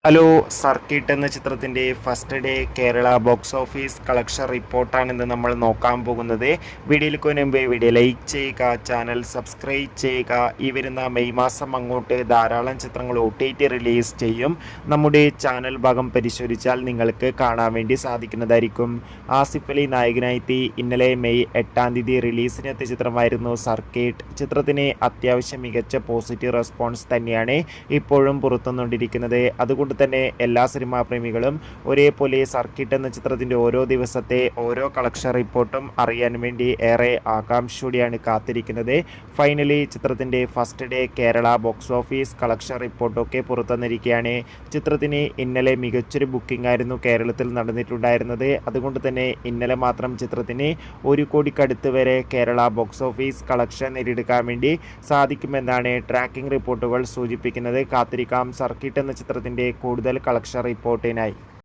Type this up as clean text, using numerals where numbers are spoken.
Hello. Circuit എന്ന ചിത്രത്തിൻ്റെ first day Kerala box office collection റിപ്പോർട്ടാണ് ഇന്ന് നമ്മൾ നോക്കാൻ പോകുന്നത്. വീഡിയോയിലേക്ക് മുൻപ് വീഡിയോ ലൈക്ക് ചെയ്യുക, ചാനൽ സബ്സ്ക്രൈബ് ചെയ്യുക. ഈ വരുന്ന മെയ് മാസം അങ്ങോട്ട് ധാരാളം ചിത്രങ്ങൾ OTT റിലീസ് ചെയ്യും. നമ്മുടെ ചാനൽ ഭാഗം പരിശോധിച്ചാൽ നിങ്ങൾക്ക് കാണാൻ വേണ്ടി സാധിക്കുന്നതായിരിക്കും. ആസിഫ് അലി നായകനായി ഇന്നലെ മെയ് 8-ാം തീയതി റിലീസിനെത്തിയ ചിത്രമായിരുന്നു സർക്കിട്ട്. ചിത്രത്തിന് അത്യാവശ്യം മികച്ച പോസിറ്റീവ് റെസ്പോൺസ് തന്നെയാണ് ഇപ്പോഴും പുറത്തുകൊണ്ടിരിക്കുന്നത്. അതുകൊണ്ട് തന്നെ എല്ലാ സിനിമാ പ്രേമികളും ഒരേപോലെ സർക്കിട്ട് എന്ന ചിത്രത്തിൻ്റെ ഓരോ ദിവസത്തെ ഓരോ കളക്ഷൻ റിപ്പോർട്ടും അറിയാൻ വേണ്ടി ഏറെ ആകാംക്ഷയോടെയാണ് കാത്തിരിക്കുന്നത്. ഫൈനലി ചിത്രത്തിൻ്റെ first day Kerala box office collection റിപ്പോർട്ടൊക്കെ പുറത്തുവന്നിരിക്കുകയാണ്. ചിത്രത്തിന് ഇന്നലെ മികച്ചൊരു ബുക്കിംഗ് ആയിരുന്നു കേരളത്തിൽ നടന്നിട്ടുണ്ടായിരുന്നത്. അതുകൊണ്ട് തന്നെ ഇന്നലെ മാത്രം ചിത്രത്തിന് 1 കോടിക്കടുത്ത് വരെ കേരള ബോക്സ് ഓഫീസ് കളക്ഷൻ നേടിയെടുക്കാൻ വേണ്ടി സാധിക്കുമെന്നാണ് ട്രാക്കിംഗ് റിപ്പോർട്ടുകൾ സൂചിപ്പിക്കുന്നത്. കാത്തിരിക്കാം സർക്കിട്ട് എന്ന ചിത്രത്തിൻ്റെ കൂടുതൽ കളക്ഷൻ റിപ്പോർട്ടിനായി.